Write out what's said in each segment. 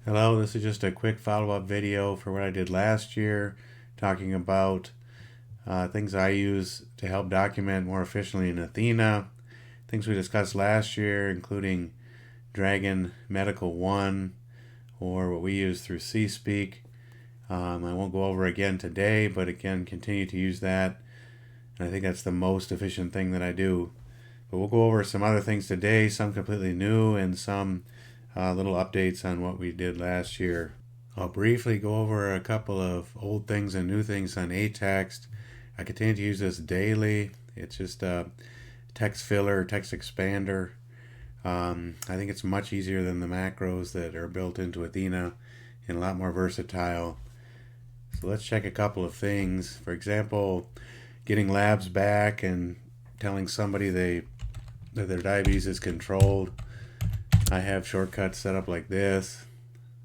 Hello, this is just a quick follow-up video for what I did last year, talking about things I use to help document more efficiently in Athena, things we discussed last year, including Dragon Medical 1, or what we use through C-Speak. I won't go over again today, but again, continue to use that, and I think that's the most efficient thing that I do. But we'll go over some other things today, some completely new and some little updates on what we did last year. I'll briefly go over a couple of old things and new things on aText. I continue to use this daily. It's just a text filler, text expander. I think it's much easier than the macros that are built into Athena and a lot more versatile. So let's check a couple of things. For example, getting labs back and telling somebody that their diabetes is controlled. I have shortcuts set up like this.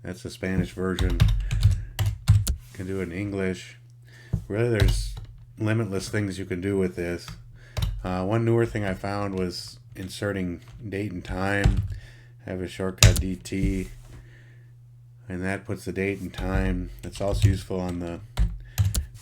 That's the Spanish version. Can do it in English. Really, there's limitless things you can do with this. One newer thing I found was inserting date and time. I have a shortcut DT, and that puts the date and time. It's also useful on the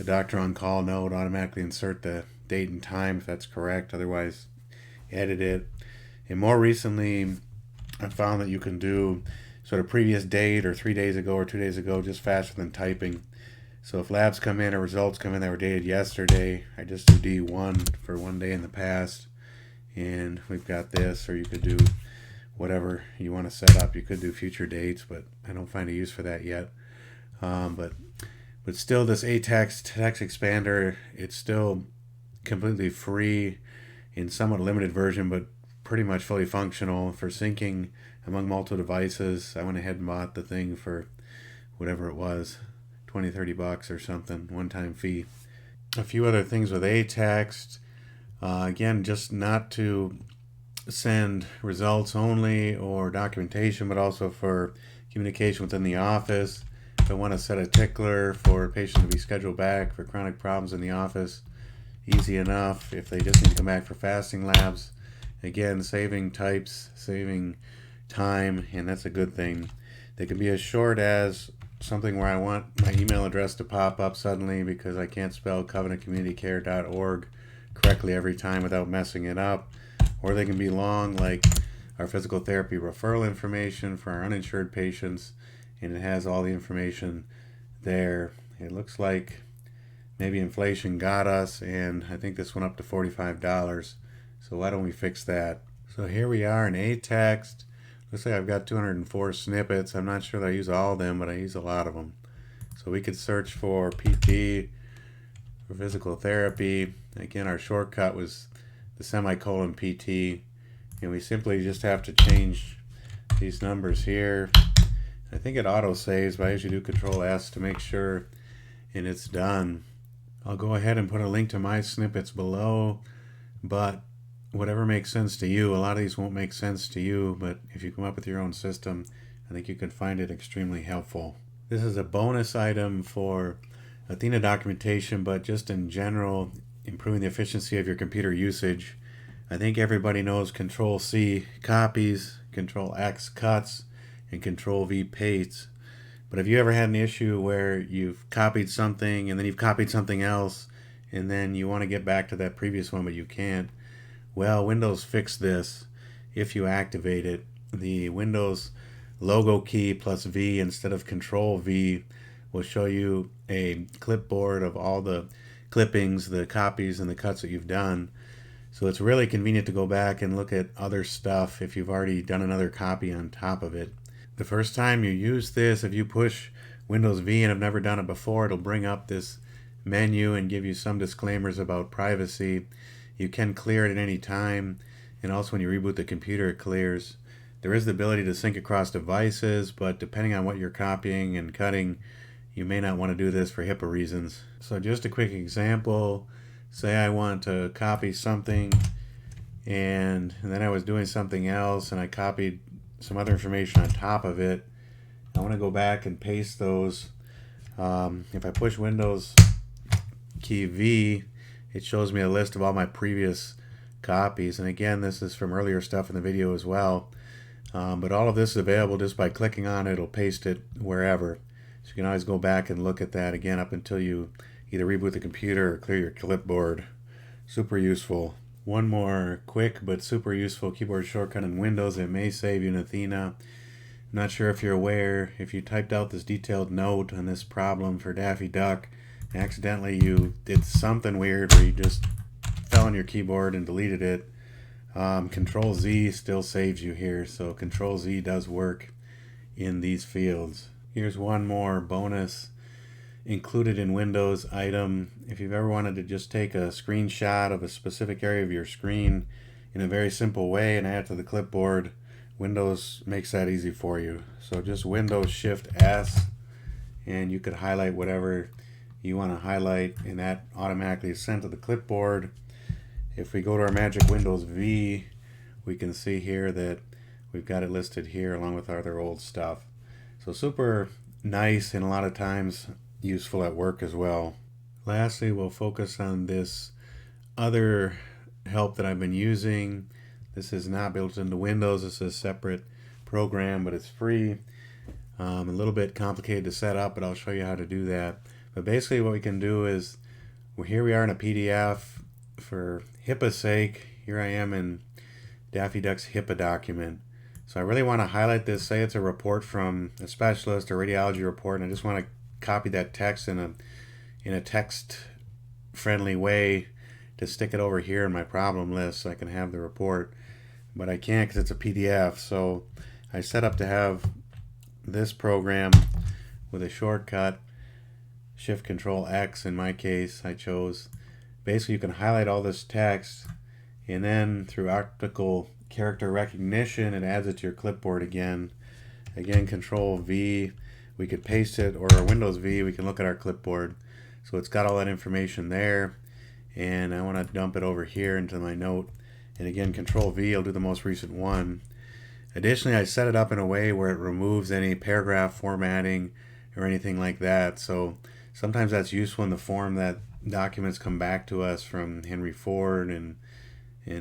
doctor on call node. Automatically insert the date and time if that's correct. Otherwise, edit it. And more recently, I found that you can do sort of previous date or 3 days ago or 2 days ago just faster than typing. So if labs come in or results come in that were dated yesterday, I just do D1 for 1 day in the past, and we've got this. Or you could do whatever you want to set up. You could do future dates, but I don't find a use for that yet. But still, this aText text expander, it's still completely free in somewhat limited version, but pretty much fully functional for syncing among multiple devices. I went ahead and bought the thing for whatever it was, 20-30 bucks or something, one-time fee. A few other things with aText. Again, just not to send results only or documentation, but also for communication within the office. If I want to set a tickler for a patient to be scheduled back for chronic problems in the office, easy enough. If they just need to come back for fasting labs, again, saving types, saving time, and that's a good thing. They can be as short as something where I want my email address to pop up suddenly because I can't spell covenantcommunitycare.org correctly every time without messing it up. Or they can be long, like our physical therapy referral information for our uninsured patients, and it has all the information there. It looks like maybe inflation got us, and I think this went up to $45. So why don't we fix that? So here we are in aText. Looks like I've got 204 snippets. I'm not sure that I use all of them, but I use a lot of them. So we could search for PT, for physical therapy. Again, our shortcut was the semicolon PT. And we simply just have to change these numbers here. I think it auto saves, but I usually do Control S to make sure, and it's done. I'll go ahead and put a link to my snippets below, but whatever makes sense to you. A lot of these won't make sense to you, but if you come up with your own system, I think you can find it extremely helpful. This is a bonus item for Athena documentation, but just in general, improving the efficiency of your computer usage. I think everybody knows Control C copies, Control X cuts, and Control V pastes. But have you ever had an issue where you've copied something and then you've copied something else, and then you want to get back to that previous one, but you can't? Well, Windows fixed this. If you activate it, the Windows logo key plus V instead of Control V will show you a clipboard of all the clippings, the copies, and the cuts that you've done. So it's really convenient to go back and look at other stuff if you've already done another copy on top of it. The first time you use this, if you push Windows V and have never done it before, it'll bring up this menu and give you some disclaimers about privacy. You can clear it at any time, and also when you reboot the computer, it clears. There is the ability to sync across devices, but depending on what you're copying and cutting, you may not want to do this for HIPAA reasons. So just a quick example, say I want to copy something, and then I was doing something else, and I copied some other information on top of it. I want to go back and paste those. If I push Windows key V, it shows me a list of all my previous copies. And again, this is from earlier stuff in the video as well. But all of this is available just by clicking on it. It'll paste it wherever. So you can always go back and look at that again up until you either reboot the computer or clear your clipboard. Super useful. One more quick but super useful keyboard shortcut in Windows that may save you in Athena. Not sure if you're aware, if you typed out this detailed note on this problem for Daffy Duck, and accidentally you did something weird where you just fell on your keyboard and deleted it, Control Z still saves you here, so Control Z does work in these fields. Here's one more bonus included in Windows item. If you've ever wanted to just take a screenshot of a specific area of your screen in a very simple way and add it to the clipboard, Windows makes that easy for you. So just Windows Shift S, and you could highlight whatever you want to highlight, and that automatically is sent to the clipboard. If we go to our magic Windows V, we can see here that we've got it listed here along with our other old stuff. So super nice, and a lot of times useful at work as well. Lastly, we'll focus on this other help that I've been using. This is not built into Windows. This is a separate program, but it's free. A little bit complicated to set up, but I'll show you how to do that. But basically what we can do is, here we are in a PDF. For HIPAA's sake, here I am in Daffy Duck's HIPAA document. So I really want to highlight this. Say it's a report from a specialist or radiology report, and I just want to copy that text in a text-friendly way to stick it over here in my problem list so I can have the report. But I can't because it's a PDF. So I set up to have this program with a shortcut, Shift Control X in my case I chose. Basically you can highlight all this text, and then through optical character recognition it adds it to your clipboard again. Again, Control V, we could paste it, or Windows V, we can look at our clipboard. So it's got all that information there, and I want to dump it over here into my note. And again, Control V, I'll do the most recent one. Additionally, I set it up in a way where it removes any paragraph formatting or anything like that. So sometimes that's useful in the form that documents come back to us from Henry Ford and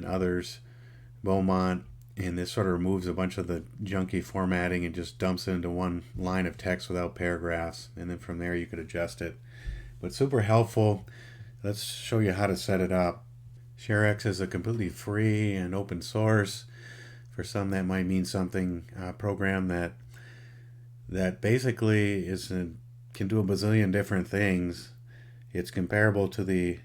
others, Beaumont, and this sort of removes a bunch of the junky formatting and just dumps it into one line of text without paragraphs, and then from there you could adjust it. But super helpful. Let's show you how to set it up. ShareX is a completely free and open source. For some that might mean something. Program that basically can do a bazillion different things. It's comparable to the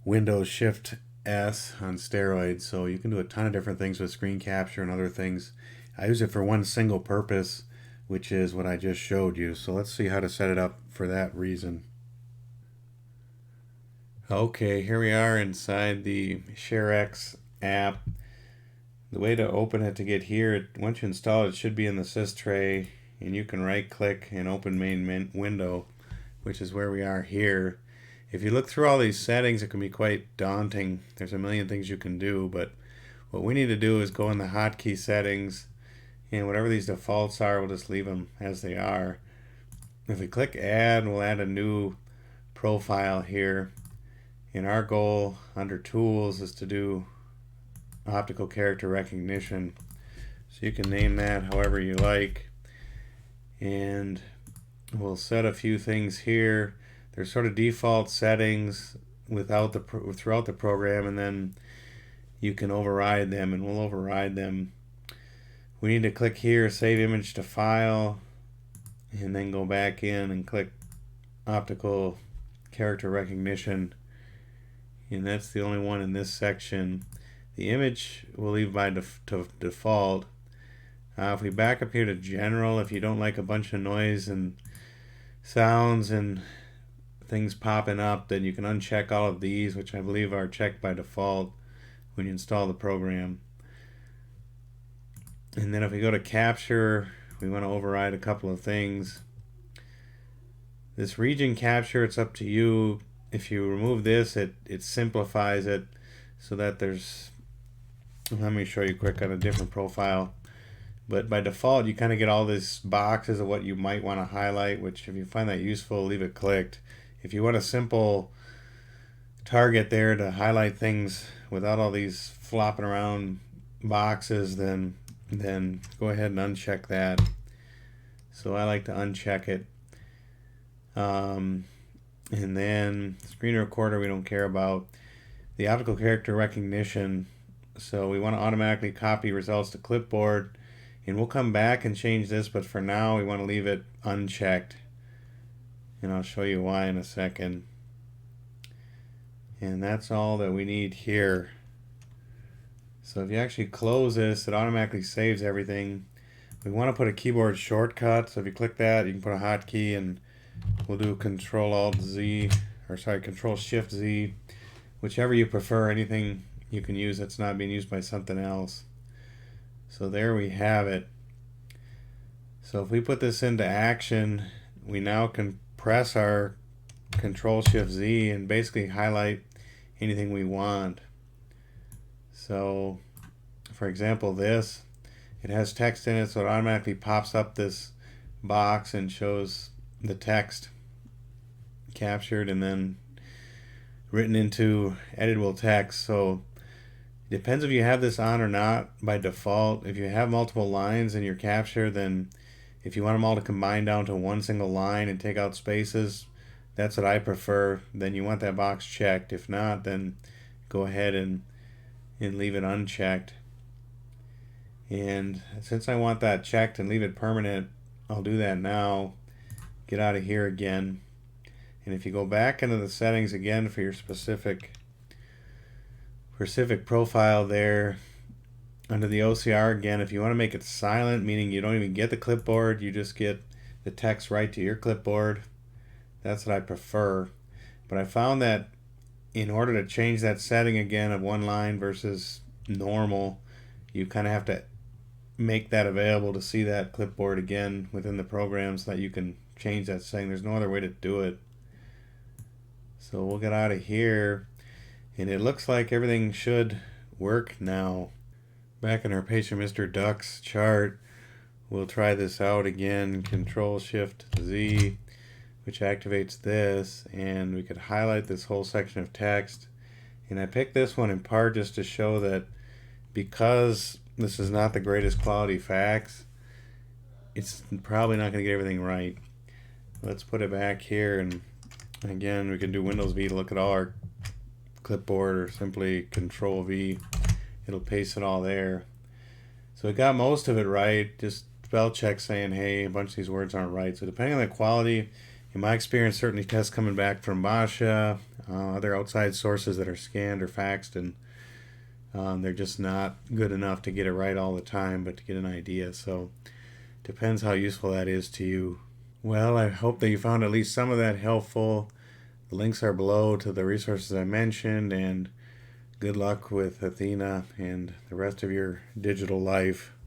Windows Shift S on steroids, so you can do a ton of different things with screen capture and other things. I use it for one single purpose, which is what I just showed you. So let's see how to set it up for that reason. Okay, here we are inside the ShareX app. The way to open it to get here, once you install it, it should be in the sys tray, and you can right click and open main window, which is where we are here. If you look through all these settings, it can be quite daunting. There's a million things you can do, but what we need to do is go in the hotkey settings, and whatever these defaults are, we'll just leave them as they are. If we click add, we'll add a new profile here. And our goal under tools is to do optical character recognition. So you can name that however you like. And we'll set a few things here. There's sort of default settings throughout the program, and then you can override them, and we'll override them. We need to click here, save image to file, and then go back in and click optical character recognition, and that's the only one in this section. The image we'll leave by default. If we back up here to general, if you don't like a bunch of noise and sounds and things popping up, then you can uncheck all of these, which I believe are checked by default when you install the program. And then if we go to capture, we want to override a couple of things. This region capture, it's up to you. If you remove this, it simplifies it so that there's, let me show you quick on a different profile. But by default, you kind of get all these boxes of what you might want to highlight, which if you find that useful, leave it clicked. If you want a simple target there to highlight things without all these flopping around boxes, then then go ahead and uncheck that. So I like to uncheck it. And then screen recorder we don't care about. The optical character recognition, so we want to automatically copy results to clipboard, and we'll come back and change this, but for now we want to leave it unchecked, and I'll show you why in a second. And that's all that we need here. So if you actually close this, it automatically saves everything. We want to put a keyboard shortcut, so if you click that, you can put a hotkey, and we'll do Control-Alt-Z, or sorry, Control-Shift-Z, whichever you prefer. Anything you can use that's not being used by something else. So there we have it. So if we put this into action, we now can press our Control-Shift-Z and basically highlight anything we want. So for example, this, it has text in it, so it automatically pops up this box and shows the text captured and then written into editable text. So it depends if you have this on or not by default. If you have multiple lines in your capture, then if you want them all to combine down to one single line and take out spaces, that's what I prefer. Then you want that box checked. If not, then go ahead and leave it unchecked. And since I want that checked and leave it permanent, I'll do that now. Get out of here again. And if you go back into the settings again for your specific profile there, under the OCR again, if you want to make it silent, meaning you don't even get the clipboard, you just get the text right to your clipboard, that's what I prefer. But I found that in order to change that setting again of one line versus normal, you kind of have to make that available to see that clipboard again within the program so that you can change that setting. There's no other way to do it. So we'll get out of here, and it looks like everything should work now. Back in our patient Mr. Duck's chart, we'll try this out again. Control-Shift-Z, which activates this, and we could highlight this whole section of text. And I picked this one in part just to show that because this is not the greatest quality fax, it's probably not going to get everything right. Let's put it back here, and again we can do Windows V to look at all our clipboard, or simply Control V. It'll paste it all there. So it got most of it right, just spell check saying, hey, a bunch of these words aren't right. So depending on the quality, in my experience, certainly tests coming back from Basha, other outside sources that are scanned or faxed, and they're just not good enough to get it right all the time, but to get an idea. So depends how useful that is to you. Well, I hope that you found at least some of that helpful. The links are below to the resources I mentioned, and good luck with Athena and the rest of your digital life.